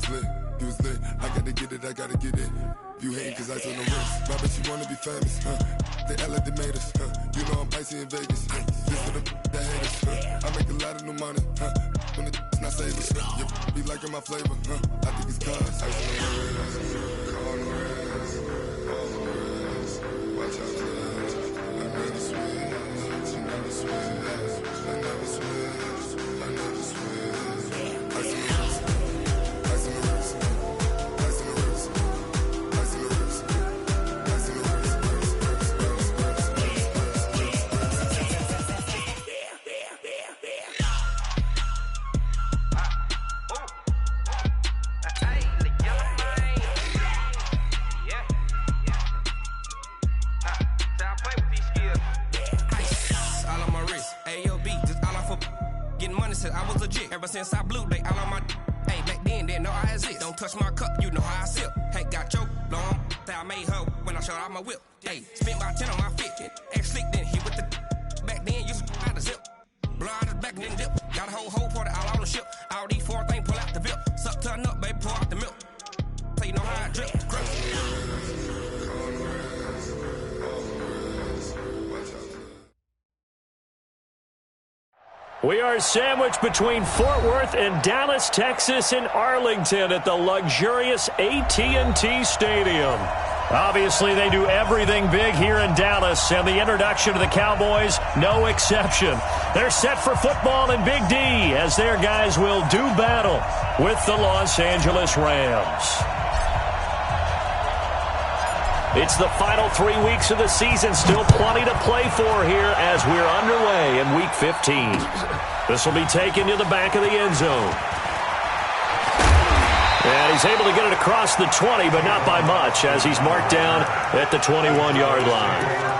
was lit, you was lit. I gotta get it, I gotta get it. You hating cause I took no risks. My bitch, you wanna be famous, They Ella, they made us, You know I'm icy in Vegas, This for the that hate us, I make a lot of new money, When the not savers, You be liking my flavor, I think it's cause I took no risks, on the risks, on the risks. Watch out, please. I never switch, I never switch, I never switch, I never switch. I took no risks, I took no risks. I was legit ever since I blew they all on my hey back then didn't know I exist. Don't touch my cup, you know how I sip. Hey, got your long that I made her when I showed out my whip. Hey, spent about 10 on my fit. X slick then hit with the back then used to out the zip. Blow out his back and then dip. Got a whole party all on the ship. All these four things pull out the bip. Suck to a nut, baby, pour out the milk. So you know how I drip. We are sandwiched between Fort Worth and Dallas, Texas, and Arlington at the luxurious AT&T Stadium. Obviously, they do everything big here in Dallas, and the introduction to the Cowboys, no exception. They're set for football in Big D as their guys will do battle with the Los Angeles Rams. It's the final 3 weeks of the season. Still plenty to play for here as we're underway in Week 15. This will be taken to the back of the end zone. And he's able to get it across the 20, but not by much as he's marked down at the 21-yard line.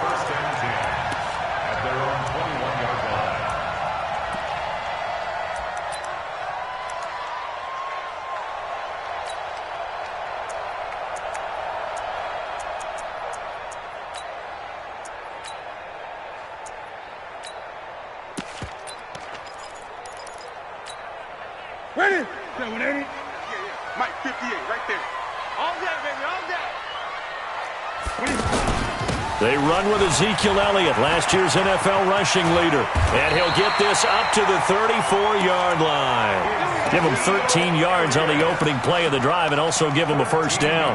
Ready? 780? Yeah. Mike 58, right there. All day, baby, all day. They run with Ezekiel Elliott, last year's NFL rushing leader. And he'll get this up to the 34-yard line. Give him 13 yards on the opening play of the drive and also give him a first down.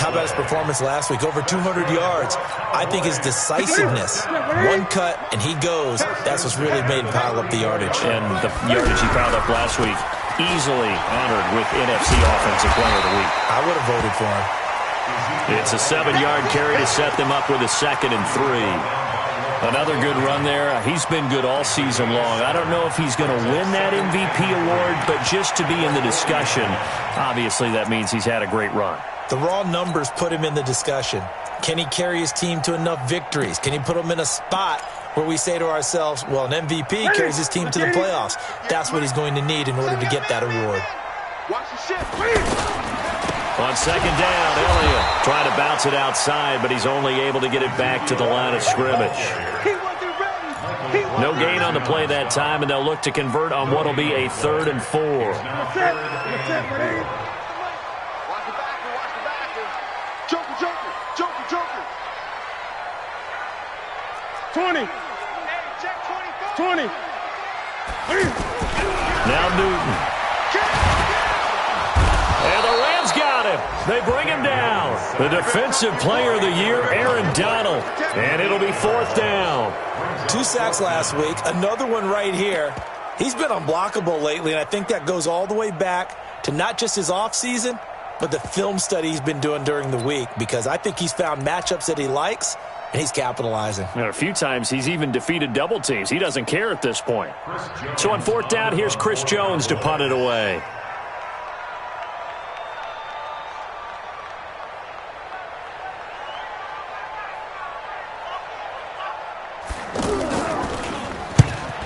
How about his performance last week? Over 200 yards. I think his decisiveness, one cut and he goes, that's what's really made him pile up the yardage. And the yardage he piled up last week, easily honored with NFC Offensive Player of the Week. I would have voted for him. It's a 7-yard carry to set them up with a 2nd and 3. Another good run there. He's been good all season long. I don't know if he's going to win that MVP award, but just to be in the discussion, obviously that means he's had a great run. The raw numbers put him in the discussion. Can he carry his team to enough victories? Can he put them in a spot where we say to ourselves, well, an MVP carries his team to the playoffs. That's what he's going to need in order to get that award. Watch the shit, please. On 2nd down, Elliott trying to bounce it outside, but he's only able to get it back to the line of scrimmage. No gain on the play that time, and they'll look to convert on what will be a 3rd and 4. Watch the backer. Joker. 20. 20. Now Newton. And the Rams got him. They bring him down. The Defensive Player of the Year, Aaron Donald. And it'll be 4th down. 2 sacks last week. Another one right here. He's been unblockable lately, and I think that goes all the way back to not just his offseason, but the film study he's been doing during the week, because I think he's found matchups that he likes, and he's capitalizing. And a few times he's even defeated double teams. He doesn't care at this point. So on 4th down, here's Chris Jones to punt it away.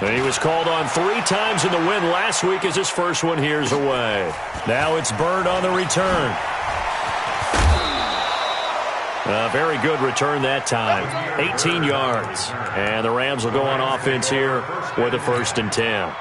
He was called on 3 times in the win last week as his first one here's away. Now it's Bird on the return. A very good return that time. 18 yards. And the Rams will go on offense here with a 1st and 10.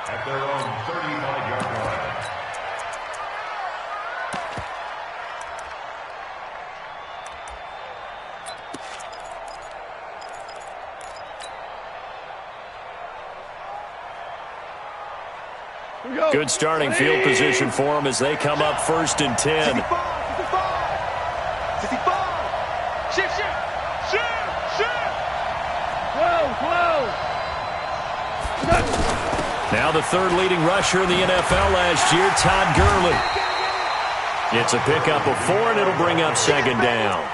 Good starting field position for them as they come up 1st and 10. 65. Shift. Whoa. Now the 3rd leading rusher in the NFL last year, Todd Gurley. It's a pickup of 4, and it'll bring up 2nd down.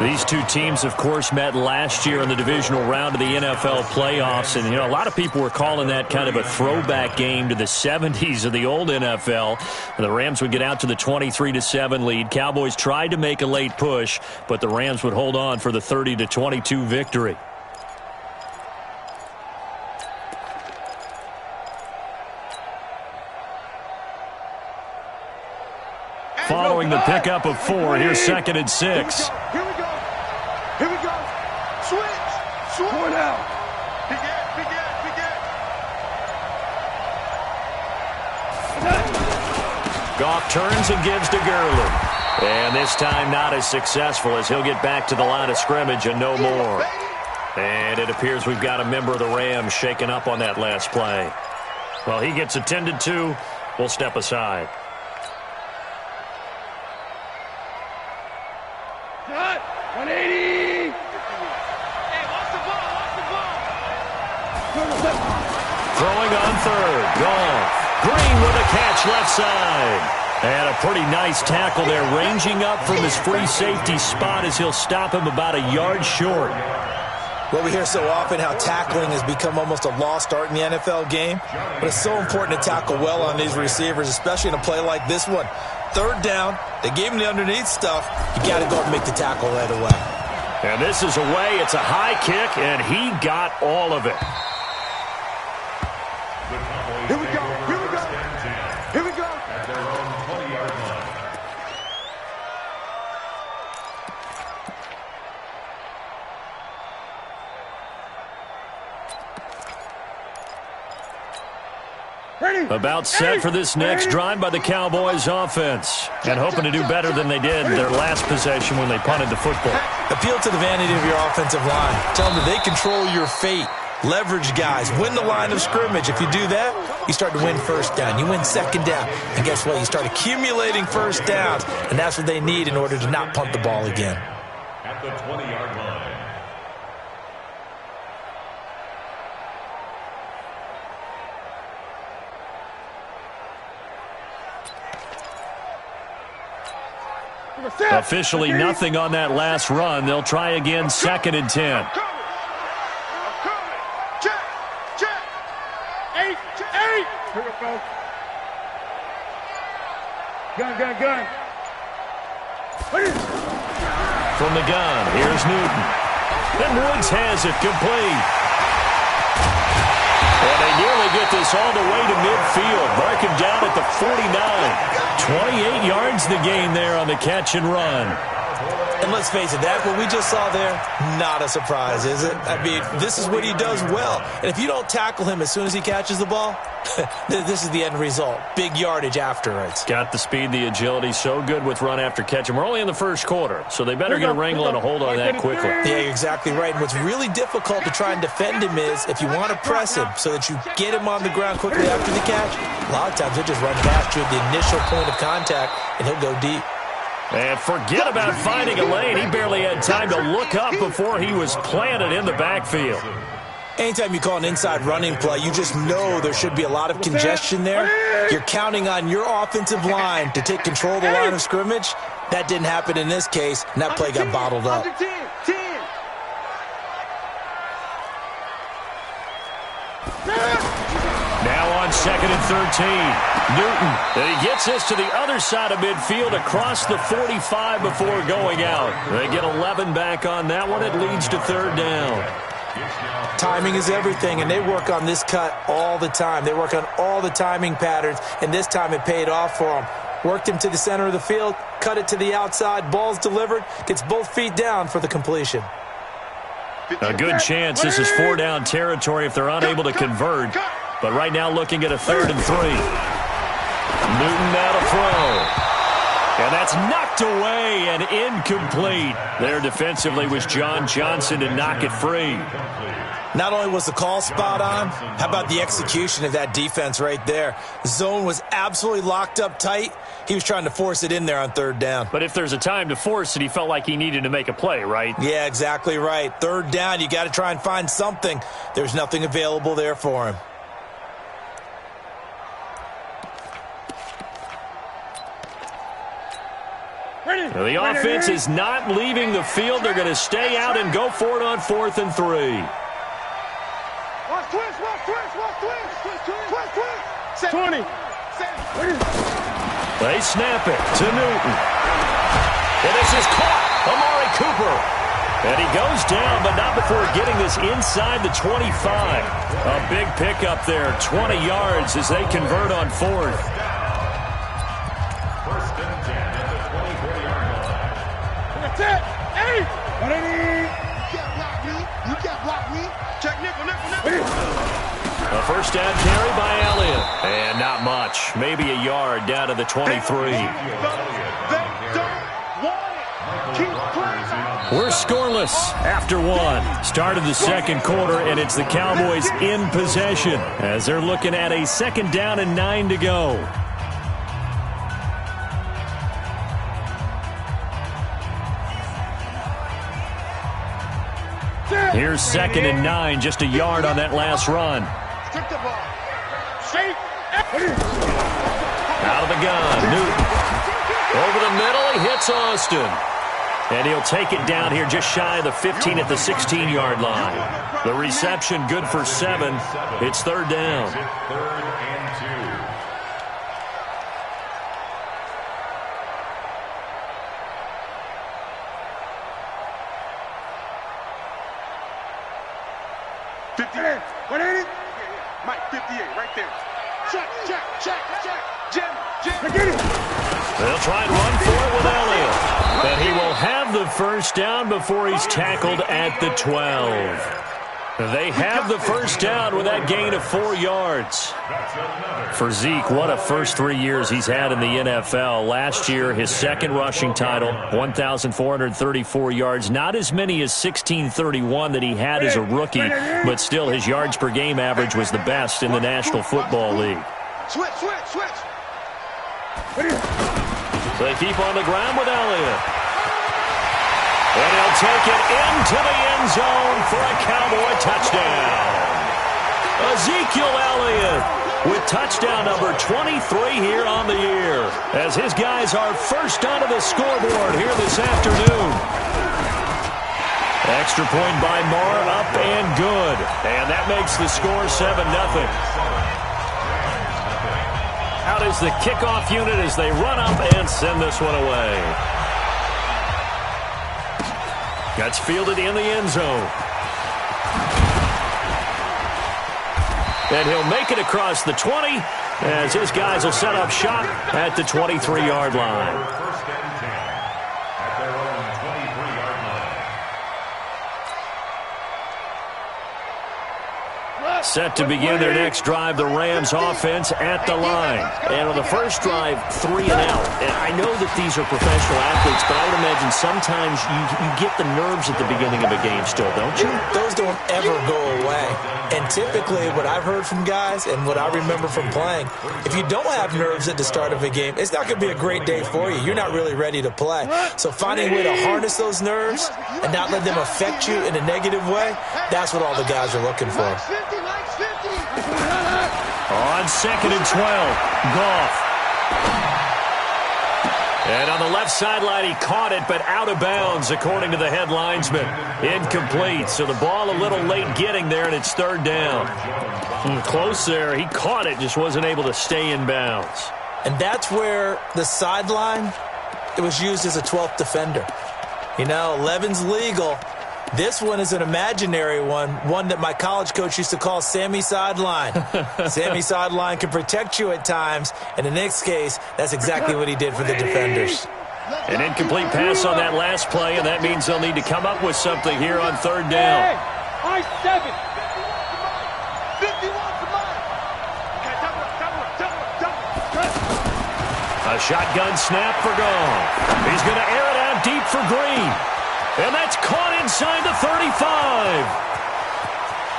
These two teams, of course, met last year in the divisional round of the NFL playoffs. And, a lot of people were calling that kind of a throwback game to the 70s of the old NFL. The Rams would get out to the 23-7 lead. Cowboys tried to make a late push, but the Rams would hold on for the 30-22 victory. Following the pickup of 4, here's 2nd and 6. Here we go. Switch. Going out. Big Goff turns and gives to Gurley. And this time not as successful as he'll get back to the line of scrimmage and no more. And it appears we've got a member of the Rams shaken up on that last play. Well, he gets attended to. We'll step aside. Cut. 180. Throwing on 3rd. Goff. Green with a catch left side. And a pretty nice tackle there, ranging up from his free safety spot as he'll stop him about a yard short. Well, we hear so often how tackling has become almost a lost art in the NFL game. But it's so important to tackle well on these receivers, especially in a play like this one. 3rd down, they gave him the underneath stuff. You got to go and make the tackle right away. And this is away. It's a high kick, and he got all of it. Here we go. At their own 20-yard line. About set for this next drive by the Cowboys offense. And hoping to do better than they did their last possession when they punted the football. Appeal to the vanity of your offensive line. Tell them that they control your fate. Leverage guys. Win the line of scrimmage. If you do that, you start to win 1st down. You win 2nd down. And guess what? You start accumulating 1st downs. And that's what they need in order to not punt the ball again. At the 20-yard line. Officially nothing on that last run. They'll try again 2nd and 10. I'm coming. Check. 8. Here we go. Gun. From the gun, here's Newton. And Woods has it complete. And they nearly get this all the way to midfield. Mark him down at the 49. 28 yards the gain there on the catch and run. And let's face it, that what we just saw there, not a surprise, is it? I mean, this is what he does well. And if you don't tackle him as soon as he catches the ball, this is the end result. Big yardage afterwards. Got the speed, the agility, so good with run after catch. And we're only in the 1st quarter, so they better get a wrangle and a hold on that quickly. Yeah, you're exactly right. And what's really difficult to try and defend him is if you want to press him so that you get him on the ground quickly after the catch, a lot of times he'll just run past you at the initial point of contact, and he'll go deep. And forget about finding a lane. He barely had time to look up before he was planted in the backfield. Anytime you call an inside running play, you just know there should be a lot of congestion there. You're counting on your offensive line to take control of the line of scrimmage. That didn't happen in this case, and that play got bottled up. Now on 2nd and 13. Newton, and he gets this to the other side of midfield across the 45 before going out. They get 11 back on that one. It leads to 3rd down. Timing is everything, and they work on this cut all the time. They work on all the timing patterns, and this time it paid off for them. Worked him to the center of the field, cut it to the outside, ball's delivered, gets both feet down for the completion. A good chance this is 4-down territory if they're unable to convert. But right now looking at a 3rd and 3. Newton now to throw. And that's knocked away and incomplete. There defensively was John Johnson to knock it free. Not only was the call spot on, how about the execution of that defense right there? The zone was absolutely locked up tight. He was trying to force it in there on third down. But if there's a time to force it, he felt like he needed to make a play, right? Yeah, exactly right. Third down, you got to try and find something. There's nothing available there for him. The offense is not leaving the field. They're going to stay out and go for it on 4th and 3. Watch twist, watch twist, watch twist. Twist, twist. 20. They snap it to Newton. And this is caught. Amari Cooper. And he goes down, but not before getting this inside the 25. A big pickup there, 20 yards as they convert on 4th. First and 10 at the 24-yard line. That's it. Hey. You can't block me. You can't block me. Check nickel. A first down carry by Elliott. And not much. Maybe a yard down to the 23. We're scoreless after one. Start of the second quarter, and it's the Cowboys in possession as they're looking at a 2nd down and 9 to go. Here's 2nd and 9, just a yard on that last run. Out of the gun, Newton. Over the middle, he hits Austin. And he'll take it down here just shy of the 15 at the 16-yard line. The reception good for 7. It's 3rd down. 3rd and 2. 58. 180. Mike, 58, right there. Check. Jim. Get it. They'll try and run for it with Elliott. But he will have the first down before he's tackled at the 12. They have the first down with that gain of 4 yards. For Zeke, what a first 3 years he's had in the NFL. Last year, his 2nd rushing title, 1,434 yards. Not as many as 1,631 that he had as a rookie, but still his yards per game average was the best in the National Football League. Switch. They keep on the ground with Elliott. And he'll take it into the end zone for a Cowboy touchdown. Ezekiel Elliott with touchdown number 23 here on the year, as his guys are first onto the scoreboard here this afternoon. Extra point by Moore, up and good. And that makes the score 7-0. Out is the kickoff unit as they run up and send this one away. Gets fielded in the end zone. And he'll make it across the 20 as his guys will set up shop at the 23-yard line. First and 10 at their own 23-yard line. Set to begin their next drive, the Rams offense at the line. And on the first drive, 3 and out. And I know that these are professional athletes, but I would imagine sometimes you get the nerves at the beginning of a game still, don't you? Those don't ever go away. And typically what I've heard from guys and what I remember from playing, if you don't have nerves at the start of a game, it's not going to be a great day for you. You're not really ready to play. So finding a way to harness those nerves and not let them affect you in a negative way, that's what all the guys are looking for. On 2nd and 12, Goff. And on the left sideline, he caught it, but out of bounds, according to the head linesman. Incomplete, so the ball a little late getting there, and it's 3rd down. Close there. He caught it, just wasn't able to stay in bounds. And that's where the sideline, it was used as a 12th defender. You know, 11's legal. This one is an imaginary one that my college coach used to call Sammy Sideline. Sammy Sideline can protect you at times, and in this case, that's exactly what he did for the defenders. An incomplete pass on that last play, and that means they'll need to come up with something here on 3rd down. A A shotgun snap for Gone. He's going to air it out deep for Green. And that's caught inside the 35.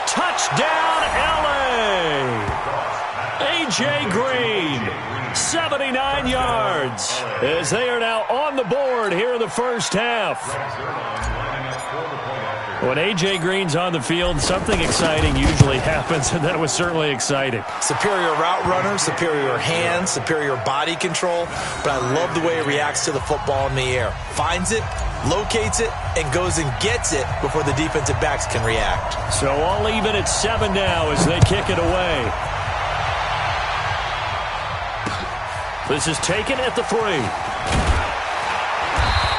Touchdown, L.A. A.J. Green, 79 yards, as they are now on the board here in the first half. When A.J. Green's on the field, something exciting usually happens, and that was certainly exciting. Superior route runner, superior hands, superior body control, but I love the way he reacts to the football in the air. Finds it, locates it, and goes and gets it before the defensive backs can react. So all even at 7 now as they kick it away. This is taken at the 3.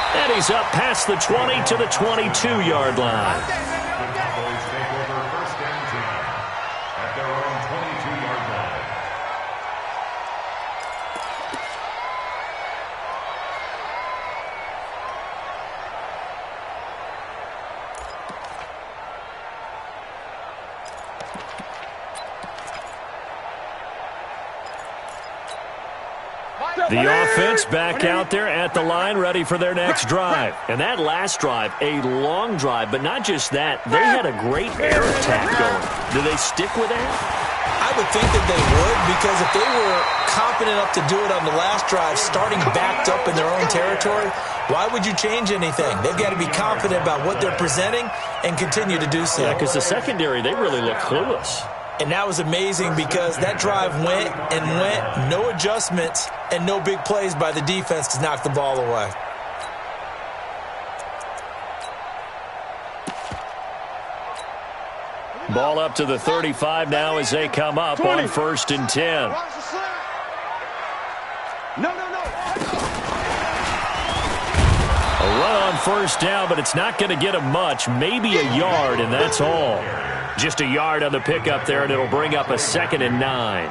And he's up past the 20 to the 22-yard line. The Cowboys take over first and 10 at their own 22-yard line. The offense back out there at the line, ready for their next drive. And that last drive, a long drive, but not just that. They had a great air attack going. Do they stick with that? I would think that they would, because if they were confident enough to do it on the last drive, starting backed up in their own territory, why would you change anything? They've got to be confident about what they're presenting and continue to do so. Yeah, because the secondary, they really look clueless. And that was amazing because that drive went and went, no adjustments, and no big plays by the defense to knock the ball away. Ball up to the 35 now as they come up on 1st and 10. A run on first down, but it's not going to get him much. Maybe a yard, and that's all. Just a yard on the pickup there, and it'll bring up a 2nd and 9.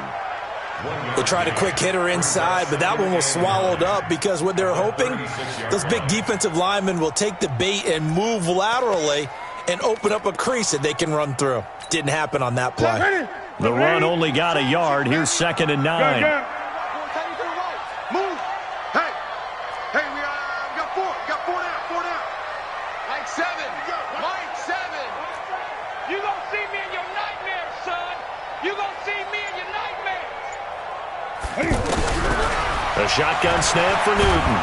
They tried a quick hitter inside, but that one was swallowed up because what they're hoping, those big defensive linemen will take the bait and move laterally and open up a crease that they can run through. Didn't happen on that play. The run only got a yard. Here's 2nd and 9. Move. Hey, we got 4 down. Mike 7. You gonna see me in your nightmares, son. You gonna see me in your nightmares. A shotgun snap for Newton.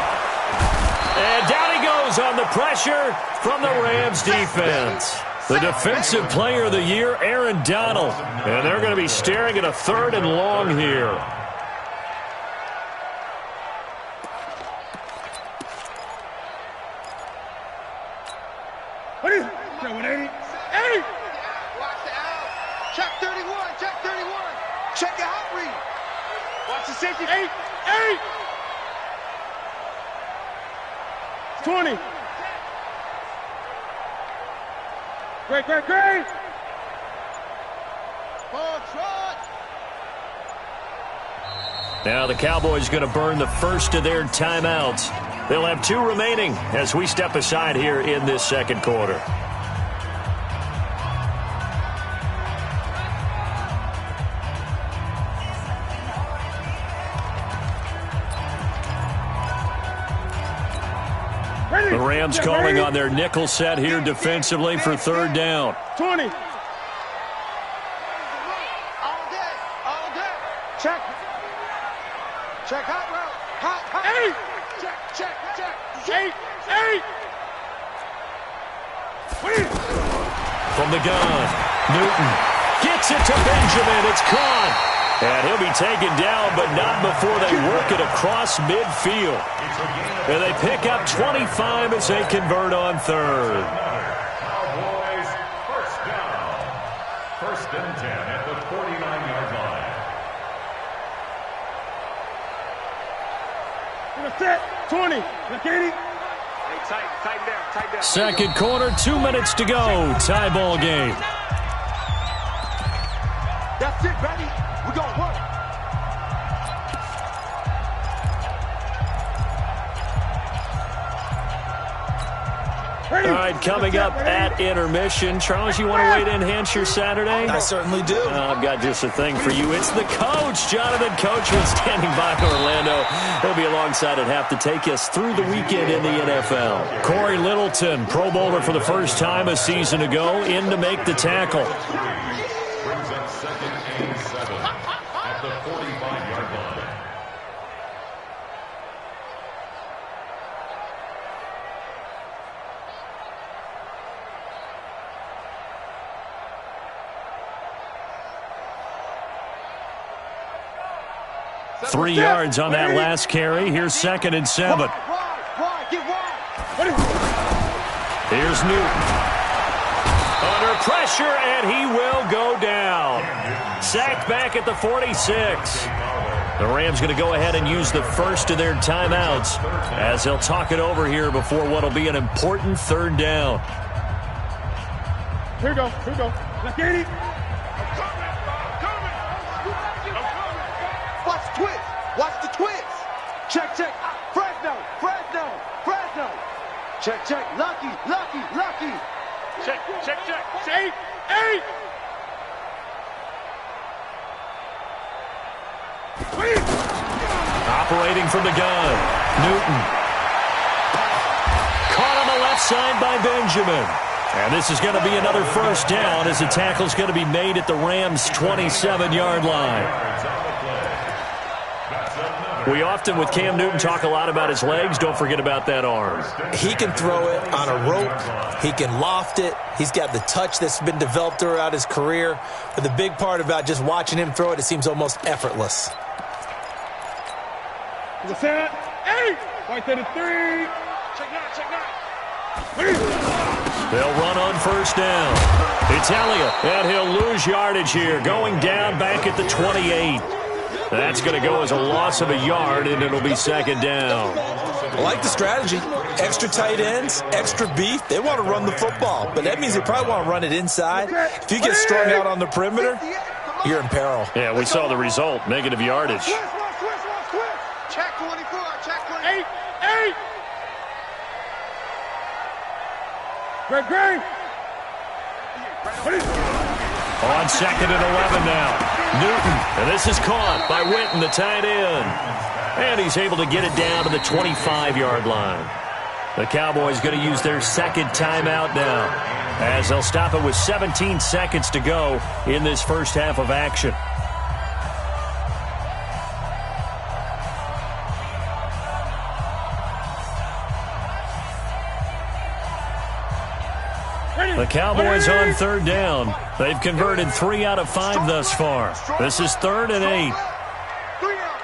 And down he goes on the pressure from the Rams defense. The defensive player of the year, Aaron Donald. And they're going to be staring at a 3rd and long here. What is it? 180. Hey! Watch the out. Check 31. Check your hot read. Watch the safety. 8. 20. Great. Ball trot. Now the Cowboys going to burn the first of their timeouts. They'll have 2 remaining as we step aside here in this second quarter. The Rams calling on their nickel set here defensively for 3rd down. 20. All day. Check hot route. Hot. 8. Check. 8. From the gun, Newton gets it to Benjamin. It's caught. And he'll be taken down, but not before they work it across midfield. And they pick up 25 as they convert on 3rd. Cowboys first down. 1st and 10 at the 49-yard line. Set. 20. Katie. Tight down. Second quarter, 2 minutes to go. Tie ball game. That's it, baby. We're going to work. All right, coming up at intermission. Charles, you want to wait to enhance your Saturday? I certainly do. I've got just a thing for you. It's the coach, Jonathan Coachman, standing by in Orlando. He'll be alongside at half to take us through the weekend in the NFL. Corey Littleton, Pro Bowler for the first time a season ago, in to make the tackle. Brings up 2nd and 7 at the 45-yard line. Three yards on that last carry. Here's 2nd and 7. Here's Newton. Under pressure, and he will go down. Sacked back at the 46. The Rams going to go ahead and use the first of their timeouts as they'll talk it over here before what will be an important 3rd down. Here we go. Let's get it. Watch the twist. Check. Fresno. Check. Lucky. Check. 8. Operating from the gun. Newton. Caught on the left side by Benjamin. And this is going to be another 1st down as the tackle's going to be made at the Rams' 27-yard line. We often, with Cam Newton, talk a lot about his legs. Don't forget about that arm. He can throw it on a rope. He can loft it. He's got the touch that's been developed throughout his career. But the big part about just watching him throw it, it seems almost effortless. To the set. 8. Right to the 3. Check nine. They'll run on 1st down. It's Elliott, and he'll lose yardage here, going down back at the 28. That's going to go as a loss of a yard, and it'll be 2nd down. I like the strategy. Extra tight ends, extra beef. They want to run the football, but that means they probably want to run it inside. If you get strung out on the perimeter, you're in peril. Yeah, we saw the result, negative yardage. Check 24. Check 8. Great. On 2nd and 11 now. Newton, and this is caught by Witten, the tight end. And he's able to get it down to the 25-yard line. The Cowboys going to use their 2nd timeout now, as they'll stop it with 17 seconds to go in this first half of action. The Cowboys on 3rd down. They've converted 3 out of 5 thus far. This is 3rd and 8. 3 down.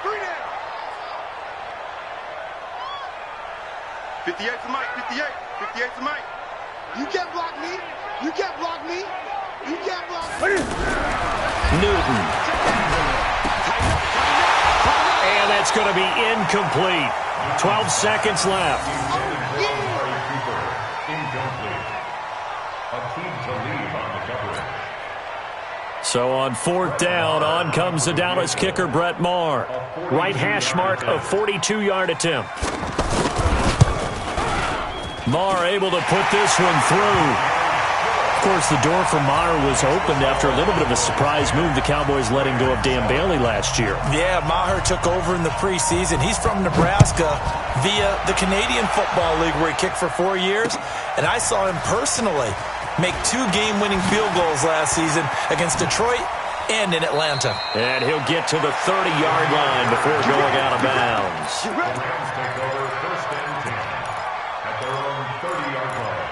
58 to Mike. 58 to Mike. You can't block me. Newton. And that's going to be incomplete. 12 seconds left. So on 4th down, on comes the Dallas kicker, Brett Maher. Right hash mark of 42-yard attempt. Maher able to put this one through. Of course, the door for Maher was opened after a little bit of a surprise move. The Cowboys letting go of Dan Bailey last year. Yeah, Maher took over in the preseason. He's from Nebraska via the Canadian Football League, where he kicked for 4 years. And I saw him personally make 2 game-winning field goals last season against Detroit and in Atlanta. And he'll get to the 30-yard line before going out of bounds. The Rams take over 1st and 10 at their own 30-yard line.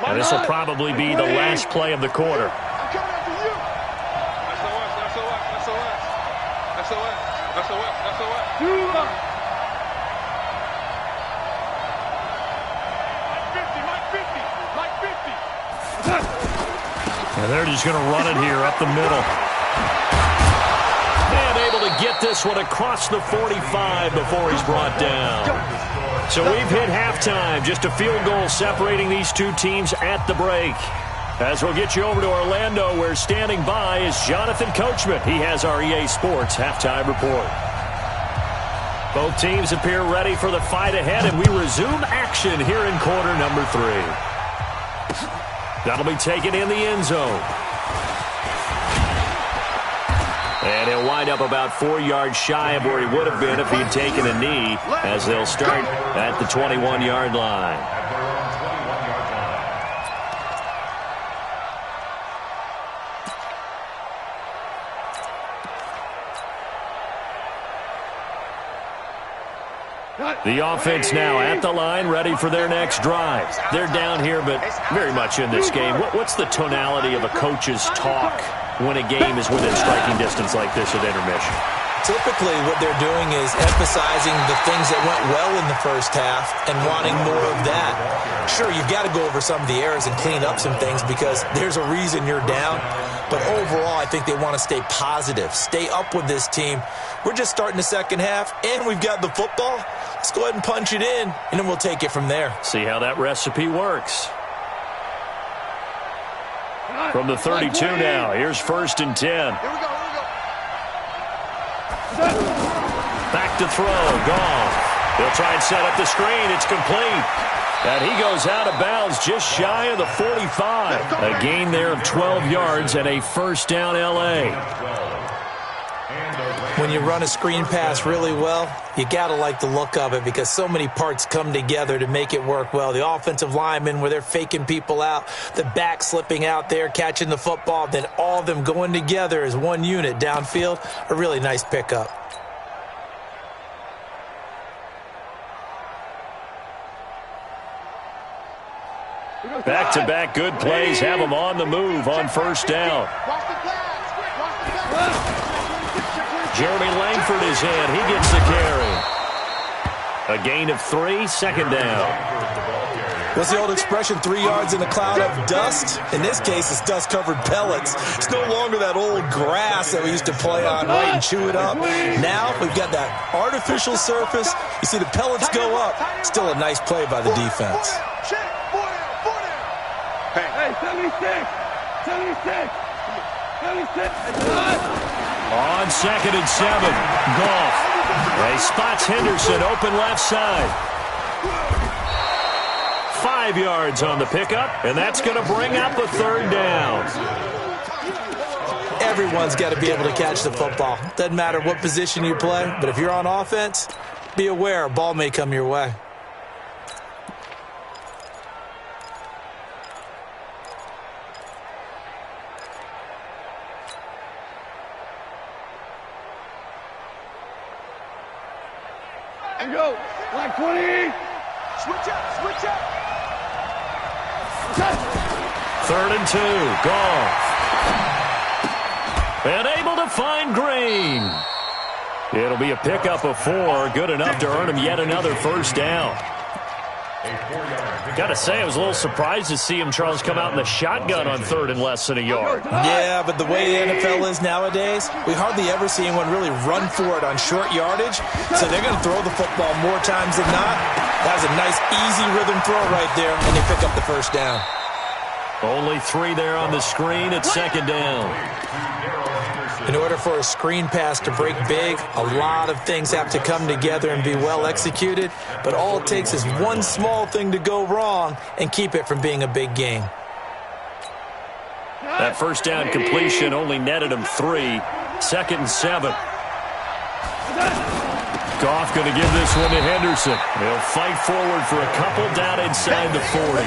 And this will probably be the last play of the quarter. And they're just going to run it here up the middle. And able to get this one across the 45 before he's brought down. So we've hit halftime. Just a field goal separating these two teams at the break. As we'll get you over to Orlando, where standing by is Jonathan Coachman. He has our EA Sports halftime report. Both teams appear ready for the fight ahead, and we resume action here in quarter number 3. That'll be taken in the end zone. And he'll wind up about 4 yards shy of where he would have been if he'd taken a knee, as they'll start at the 21-yard line. The offense now at the line, ready for their next drive. They're down here, but very much in this game. What's the tonality of a coach's talk when a game is within striking distance like this at intermission? Typically, what they're doing is emphasizing the things that went well in the first half and wanting more of that. Sure, you've got to go over some of the errors and clean up some things because there's a reason you're down. But overall, I think they want to stay positive, stay up with this team. We're just starting the second half, and we've got the football. Let's go ahead and punch it in, and then we'll take it from there. See how that recipe works. From the 32 now, here's 1st and 10. Here we go. Back to throw, Goff. They'll try and set up the screen. It's complete. And he goes out of bounds just shy of the 45. A gain there of 12 yards and a first down L.A. When you run a screen pass really well, you got to like the look of it because so many parts come together to make it work well. The offensive linemen, where they're faking people out, the back slipping out there, catching the football, then all of them going together as one unit downfield. A really nice pickup. Back-to-back good plays have them on the move on first down. Jeremy Langford is in. He gets the carry. A gain of 3, second down. What's the old expression, 3 yards in a cloud of dust? In this case, it's dust-covered pellets. It's no longer that old grass that we used to play on, right, and chew it up. Now, we've got that artificial surface. You see the pellets go up. Still a nice play by the defense. Hey, 76. On 2nd and 7, Goff. He spots Henderson open left side. 5 yards on the pickup, and that's going to bring up a third down. Everyone's got to be able to catch the football. Doesn't matter what position you play, but if you're on offense, be aware a ball may come your way. Go. Like 20. Switch up. 3rd and 2, Goff. And able to find Green. It'll be a pickup of 4, good enough to earn him yet another first down. Got to say, I was a little surprised to see him, Charles, come out in the shotgun on 3rd and less than a yard. Yeah, but the way the NFL is nowadays, we hardly ever see anyone really run for it on short yardage. So they're going to throw the football more times than not. That was a nice, easy rhythm throw right there, and they pick up the first down. Only 3 there on the screen at 2nd down. In order for a screen pass to break big, a lot of things have to come together and be well executed, but all it takes is one small thing to go wrong and keep it from being a big game. That first down completion only netted him 3. 2nd and 7. Goff going to give this one to Henderson. He'll fight forward for a couple down inside the 40.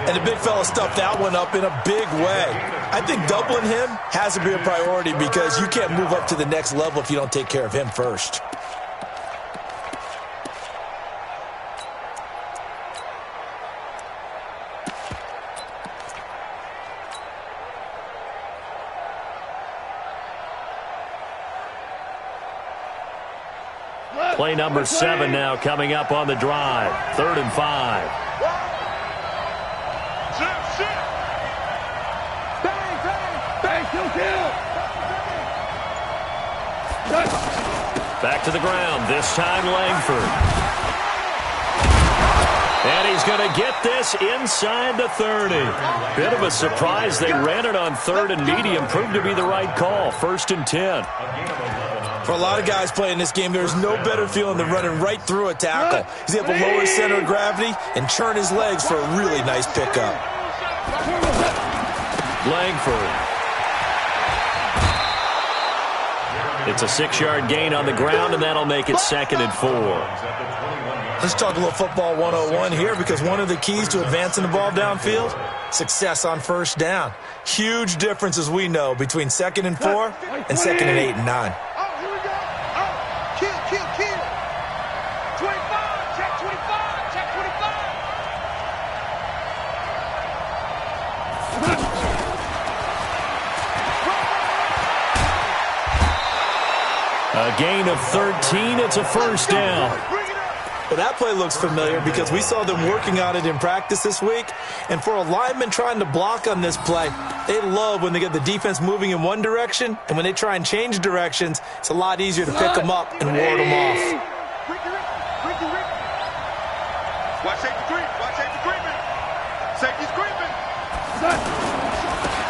And the big fella stuffed that one up in a big way. I think doubling him has to be a priority because you can't move up to the next level if you don't take care of him first. Play number 7 now coming up on the drive. 3rd and 5. Back to the ground, this time Langford. And he's going to get this inside the 30. Bit of a surprise. They ran it on 3rd and medium. Proved to be the right call. 1st and 10. For a lot of guys playing this game, there's no better feeling than running right through a tackle. He's able to lower his center of gravity and churn his legs for a really nice pickup. Langford. It's a 6-yard gain on the ground, and that'll make it 2nd and 4. Let's talk a little football 101 here, because one of the keys to advancing the ball downfield, success on first down. Huge difference, as we know, between 2nd and 4 and 2nd and 8 and 9. Kill. 25, check 25, check 25. A gain of 13. It's a first down. Well, that play looks familiar because we saw them working on it in practice this week. And for a lineman trying to block on this play, they love when they get the defense moving in one direction. And when they try and change directions, it's a lot easier to pick them up and ward them off. Watch safety creep. Watch safety creeping. Safety's creeping.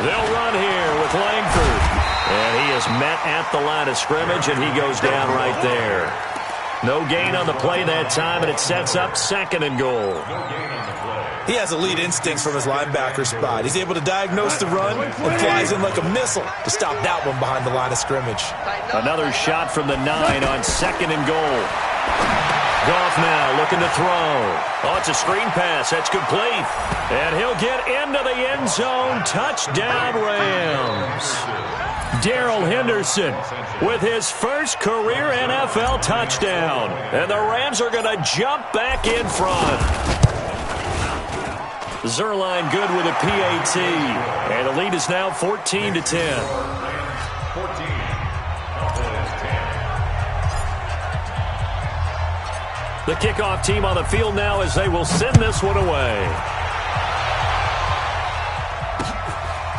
They'll run here with Langford. And he is met at the line of scrimmage, and he goes down right there. No gain on the play that time, and it sets up 2nd and goal. He has elite instincts from his linebacker spot. He's able to diagnose the run and flies in like a missile to stop that one behind the line of scrimmage. Another shot from the 9 on 2nd and goal. Goff now looking to throw. Oh, it's a screen pass. That's complete. And he'll get into the end zone. Touchdown, Rams. Darrell Henderson with his first career NFL touchdown. And the Rams are going to jump back in front. Zerline good with a PAT. And the lead is now 14-10. The kickoff team on the field now as they will send this one away.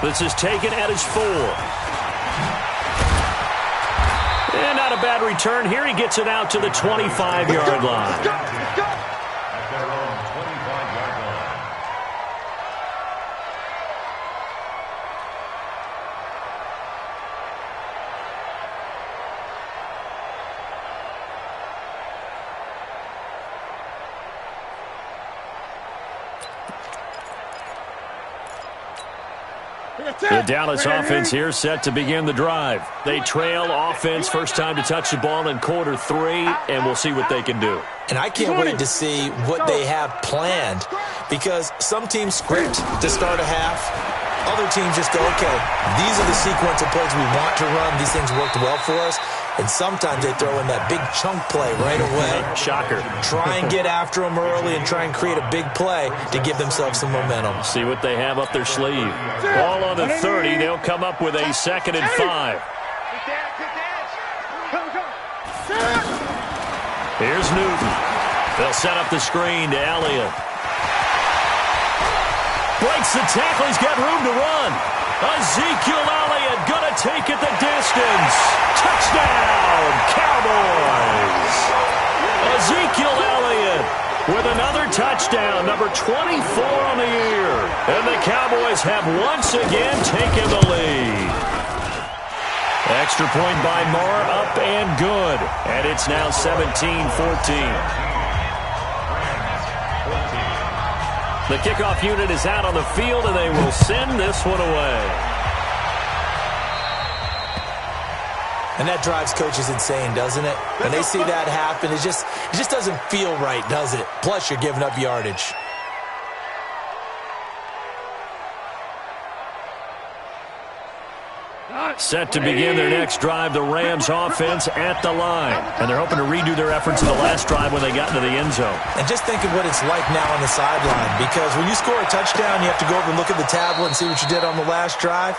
This is taken at his 4. And not a bad return here. He gets it out to the 25-yard line. At their own 25-yard line. The Dallas offense here set to begin the drive. They trail offense first time to touch the ball in quarter 3, and we'll see what they can do. And I can't wait to see what they have planned, because some teams script to start a half. Other teams just go, okay, these are the sequence of plays we want to run. These things worked well for us. And sometimes they throw in that big chunk play right away. Shocker. Try and get after them early and try and create a big play to give themselves some momentum. See what they have up their sleeve. Ball on the 30. They'll come up with a 2nd and 5. Here's Newton. They'll set up the screen to Elliott. Breaks the tackle. He's got room to run. Ezekiel Elliott going to take it the distance. Touchdown, Cowboys. Ezekiel Elliott with another touchdown, number 24 on the year. And the Cowboys have once again taken the lead. Extra point by Moore, up and good. And it's now 17-14. The kickoff unit is out on the field, and they will send this one away. And that drives coaches insane, doesn't it? When they see that happen, it just doesn't feel right, does it? Plus, you're giving up yardage. Set to begin their next drive, the Rams offense at the line. And they're hoping to redo their efforts in the last drive when they got into the end zone. And just think of what it's like now on the sideline, because when you score a touchdown, you have to go over and look at the tablet and see what you did on the last drive.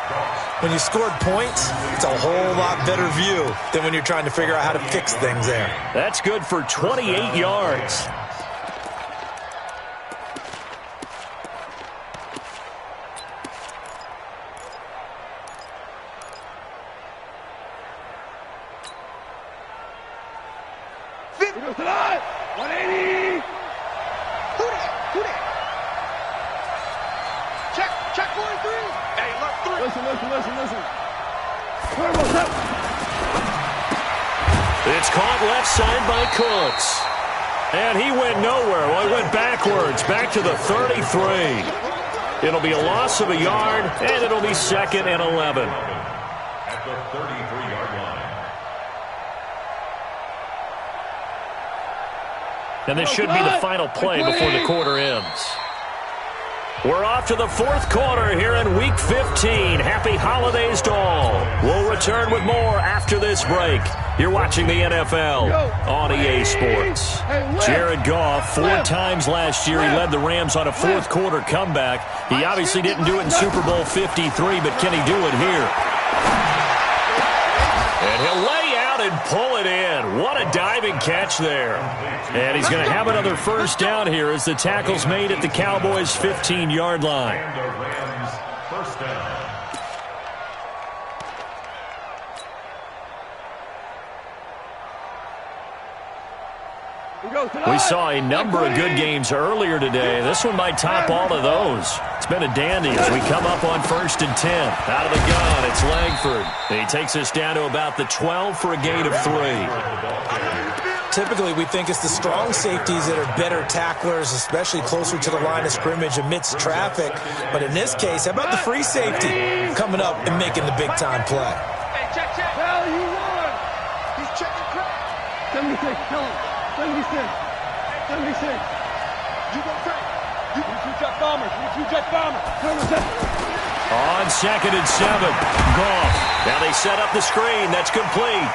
When you scored points, it's a whole lot better view than when you're trying to figure out how to fix things there. That's good for 28 yards. It's caught left side by Cooks. And he went nowhere. Well, he went backwards, back to the 33. It'll be a loss of a yard, and it'll be 2nd and 11. At the 33-yard line. And this should be the final play before the quarter ends. We're off to the 4th quarter here in Week 15. Happy holidays to all. We'll return with more after this break. You're watching the NFL on EA Sports. Jared Goff, 4 times last year, he led the Rams on a 4th quarter comeback. He obviously didn't do it in Super Bowl 53, but can he do it here? And he'll lay out and pull it in. What a diving catch there. And he's going to have another first down here as the tackle's made at the Cowboys' 15-yard line. And the Rams first down. We saw a number of good games earlier today. This one might top all of those. It's been a dandy as we come up on 1st and 10. Out of the gun, it's Langford. He takes us down to about the 12 for a gain of 3. Typically, we think it's the strong safeties that are better tacklers, especially closer to the line of scrimmage amidst traffic. But in this case, how about the free safety coming up and making the big-time play? Hey, check. Hell, you won. He's checking crack. 76, tell him. 76. 76. You go crack. You jet bombers. You jet bombers. On 2nd and 7, Goff. Now they set up the screen. That's complete.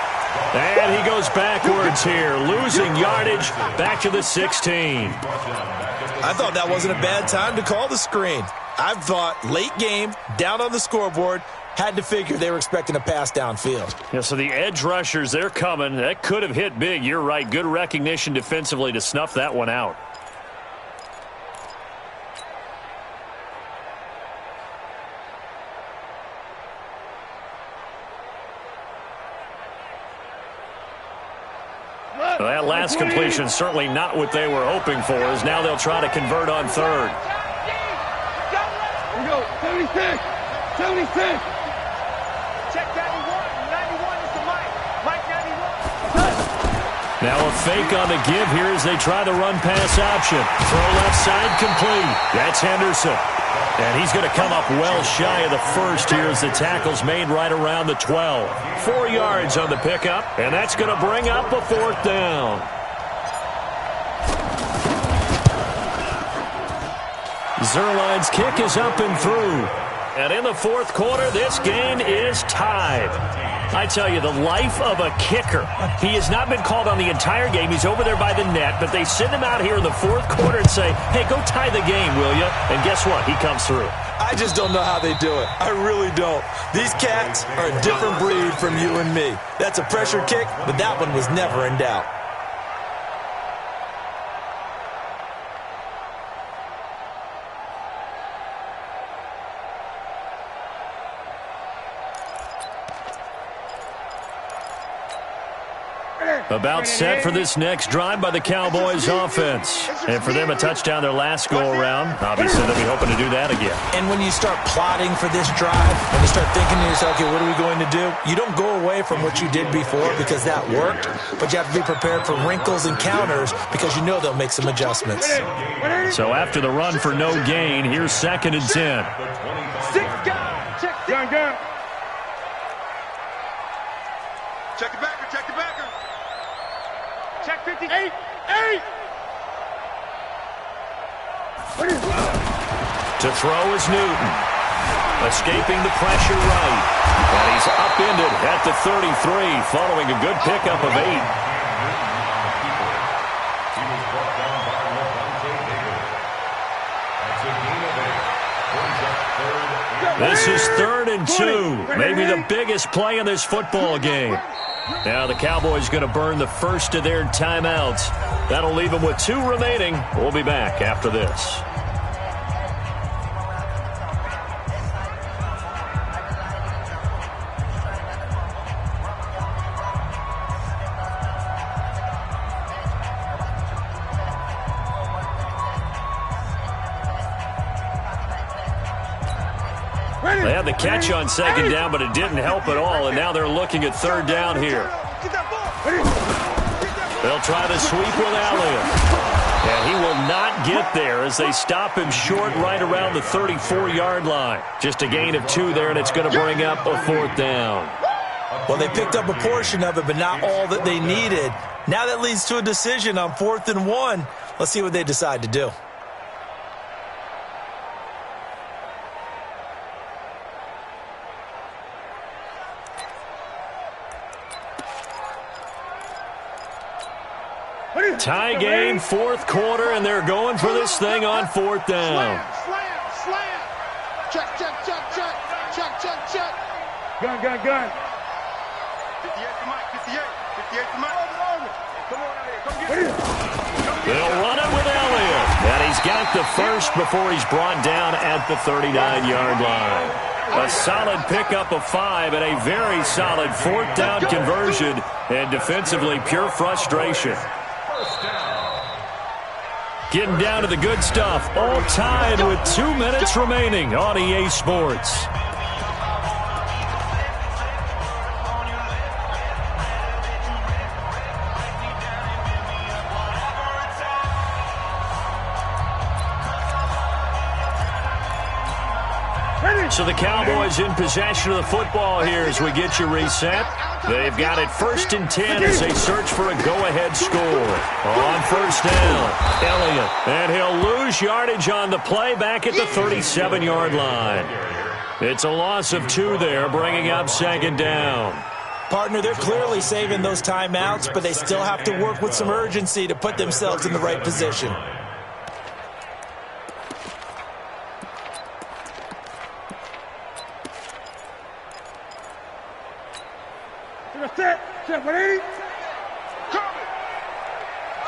And he goes backwards here, losing yardage back to the 16. I thought that wasn't a bad time to call the screen. I thought late game, down on the scoreboard, had to figure they were expecting a pass downfield. Yeah, so the edge rushers, they're coming. That could have hit big. You're right. Good recognition defensively to snuff that one out. Well, that last completion certainly not what they were hoping for, as now they'll try to convert on 3rd. Here we go. 76. 76. Check 91. 91 is the Mike. Mike 91. Now a fake on the give here as they try the run-pass option. Throw left side complete. That's Henderson. And he's going to come up well shy of the first here as the tackle's made right around the 12. 4 yards on the pickup, and that's going to bring up a 4th down. Zerline's kick is up and through. And in the 4th quarter, this game is tied. I tell you, the life of a kicker. He has not been called on the entire game. He's over there by the net, but they send him out here in the 4th quarter and say, hey, go tie the game, will you? And guess what? He comes through. I just don't know how they do it. I really don't. These cats are a different breed from you and me. That's a pressure kick, but that one was never in doubt. About set for this next drive by the Cowboys offense. And for them, a touchdown their last go-around. Obviously, they'll be hoping to do that again. And when you start plotting for this drive, when you start thinking to yourself, okay, what are we going to do? You don't go away from what you did before because that worked, but you have to be prepared for wrinkles and counters because you know they'll make some adjustments. So after the run for no gain, here's 2nd and 10. 6 guys. Check gun. Check the backer. Check the backer. Check 58. 8. To throw is Newton. Escaping the pressure right. And he's upended at the 33 following a good pickup of 8. This is 3rd and 2. Maybe the biggest play in this football game. Now the Cowboys going to burn the first of their timeouts. That'll leave them with 2 remaining. We'll be back after this. They had the catch on 2nd down, but it didn't help at all, and now they're looking at 3rd down here. Get that ball. They'll try to sweep with Elliott. And he will not get there as they stop him short right around the 34-yard line. Just a gain of 2 there, and it's going to bring up a 4th down. Well, they picked up a portion of it, but not all that they needed. Now that leads to a decision on 4th and 1. Let's see what they decide to do. Tie game, 4th quarter, and they're going for this thing on 4th down. Slam. Check. Gun. 58 to Mike. 58 to Mike. Come on out here. Come get it. They'll run it with Elliott. And he's got the first before he's brought down at the 39-yard line. A solid pickup of 5 and a very solid 4th down conversion. And defensively, pure frustration. Getting down to the good stuff. All tied with 2 minutes remaining on EA Sports. So the Cowboys in possession of the football here as we get you reset. They've got it 1st and 10 as they search for a go-ahead score. On 1st down, Elliott. And he'll lose yardage on the play back at the 37-yard line. It's a loss of 2 there, bringing up 2nd down. Partner, they're clearly saving those timeouts, but they still have to work with some urgency to put themselves in the right position. Check 180. Coming.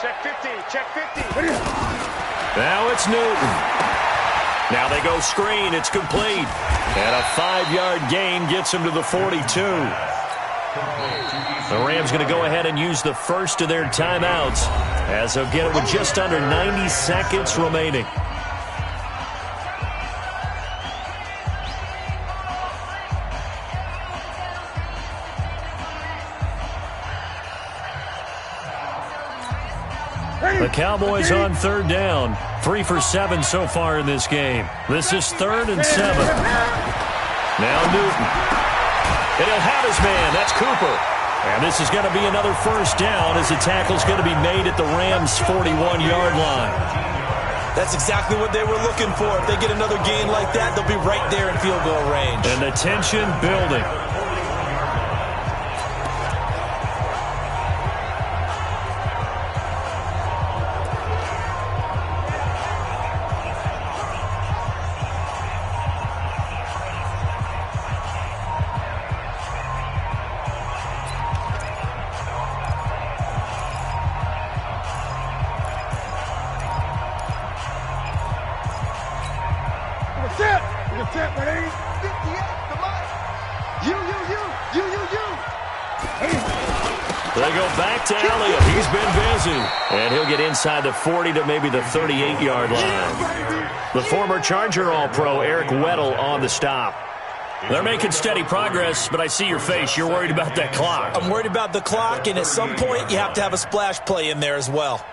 Check 15. Now it's Newton. Now they go screen. It's complete. And a 5-yard gain gets him to the 42. The Rams going to go ahead and use the first of their timeouts as they'll get it with just under 90 seconds remaining. The Cowboys on 3rd down. 3 for 7 so far in this game. This is 3rd and 7. Now Newton. And he'll have his man. That's Cooper. And this is going to be another 1st down as the tackle's going to be made at the Rams' 41-yard line. That's exactly what they were looking for. If they get another gain like that, they'll be right there in field goal range. And the tension building. They go back to Elliott. He's been busy. And he'll get inside the 40 to maybe the 38-yard line. The former Charger All-Pro Eric Weddle on the stop. They're making steady progress, but I see your face. You're worried about that clock. I'm worried about the clock, and at some point you have to have a splash play in there as well.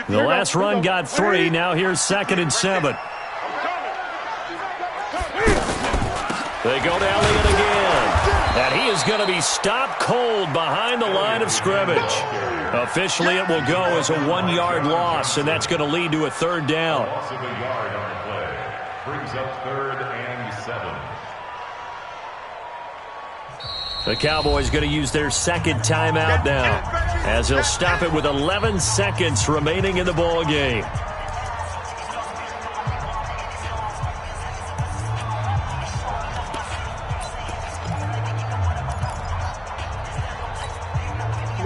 The last run got 3. Now here's 2nd and 7. They go to Elliott again. And he is going to be stopped cold behind the line of scrimmage. Officially, it will go as a 1-yard loss, and that's going to lead to a 3rd down. Loss of a yard on play. Brings up 3rd and 7. The Cowboys going to use their 2nd timeout now, as they'll stop it with 11 seconds remaining in the ball game.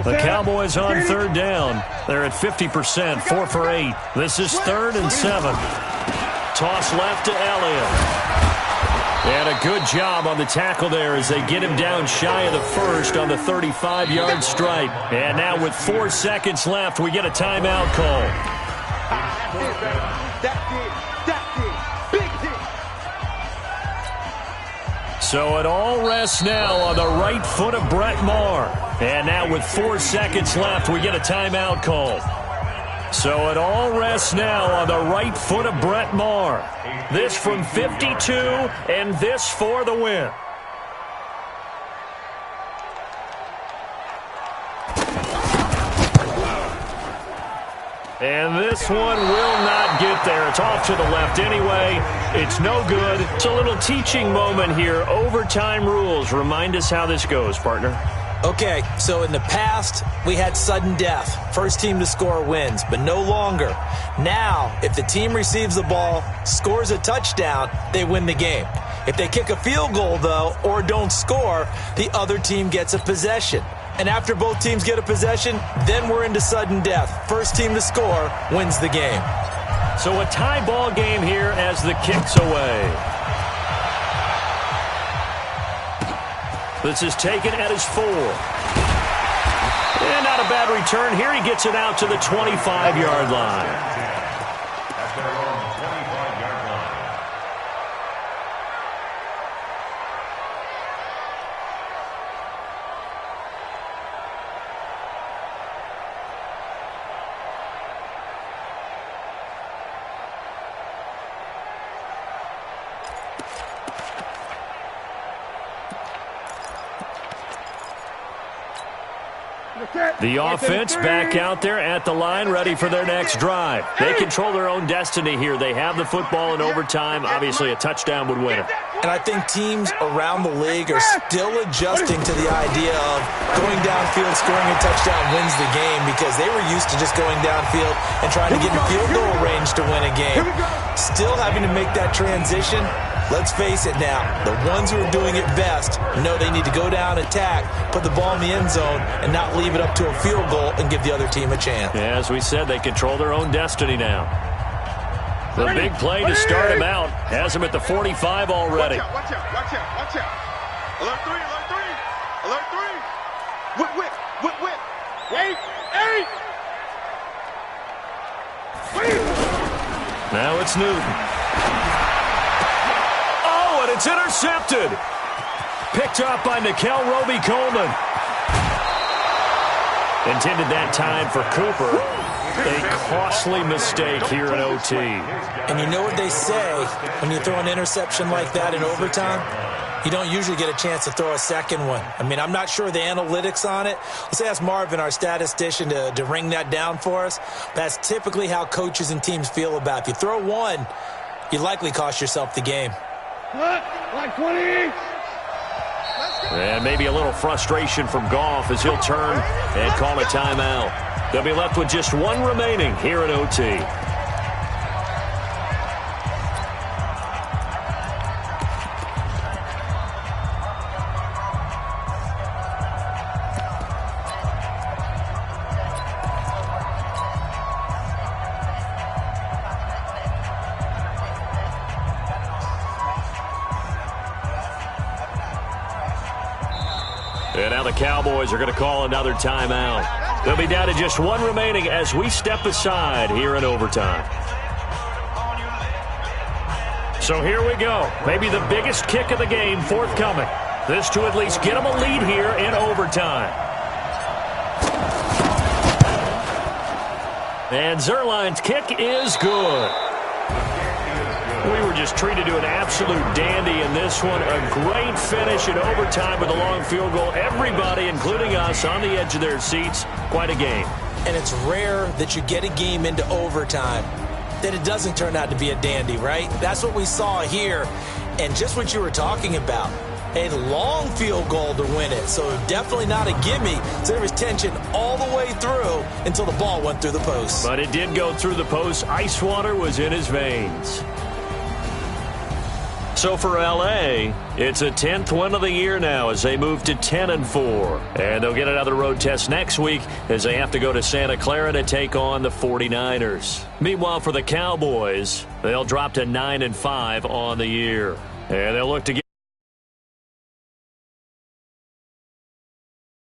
The Cowboys on 3rd down. They're at 50%, 4 for 8. This is 3rd and 7. Toss left to Elliott. And a good job on the tackle there as they get him down shy of the first on the 35-yard stripe. And now with 4 seconds left, we get a timeout call. So it all rests now on the right foot of Brett Maher. And now with 4 seconds left, we get a timeout call. So it all rests now on the right foot of Brett Maher. This from 52, and this for the win. And this one will not get there. It's off to the left anyway. It's no good. It's a little teaching moment here. Overtime rules. Remind us how this goes, partner. Okay, so in the past, we had sudden death. First team to score wins, but no longer. Now, if the team receives the ball, scores a touchdown, they win the game. If they kick a field goal, though, or don't score, the other team gets a possession. And after both teams get a possession, then we're into sudden death. First team to score wins the game. So a tie ball game here as the kick's away. This is taken at his 4. And not a bad return. Here he gets it out to the 25-yard line. At their own 25-yard line. The offense back out there at the line, ready for their next drive. They control their own destiny here. They have the football in overtime. Obviously, a touchdown would win it. And I think teams around the league are still adjusting to the idea of going downfield, scoring a touchdown wins the game, because they were used to just going downfield and trying to get in field goal range to win a game. Still having to make that transition. Let's face it now, the ones who are doing it best know they need to go down, attack, put the ball in the end zone, and not leave it up to a field goal and give the other team a chance. Yeah, as we said, they control their own destiny now. The big play to start him out has him at the 45 already. Watch out. Alert 3. Whip. Wait. Now it's Newton. It's intercepted. Picked up by Nikel Roby-Coleman. Intended that time for Cooper. A costly mistake here in OT. And you know what they say, when you throw an interception like that in overtime, you don't usually get a chance to throw a second one. I mean, I'm not sure the analytics on it. Let's ask Marvin, our statistician, to ring that down for us. That's typically how coaches and teams feel about it. If you throw one, you likely cost yourself the game. Like 20. And maybe a little frustration from Goff as he'll turn and call a timeout. They'll be left with just one remaining here in OT. And now the Cowboys are going to call another timeout. They'll be down to just one remaining as we step aside here in overtime. So here we go. Maybe the biggest kick of the game forthcoming. This to at least get them a lead here in overtime. And Zerline's kick is good. We were just treated to an absolute dandy in this one. A great finish in overtime with a long field goal. Everybody, including us, on the edge of their seats. Quite a game. And it's rare that you get a game into overtime that it doesn't turn out to be a dandy, right? That's what we saw here. And just what you were talking about, a long field goal to win it. So definitely not a gimme. So there was tension all the way through until the ball went through the post. But it did go through the post. Ice water was in his veins. So for L.A., it's a 10th win of the year now as they move to 10-4. And they'll get another road test next week as they have to go to Santa Clara to take on the 49ers. Meanwhile, for the Cowboys, they'll drop to 9-5 on the year. And they'll look to get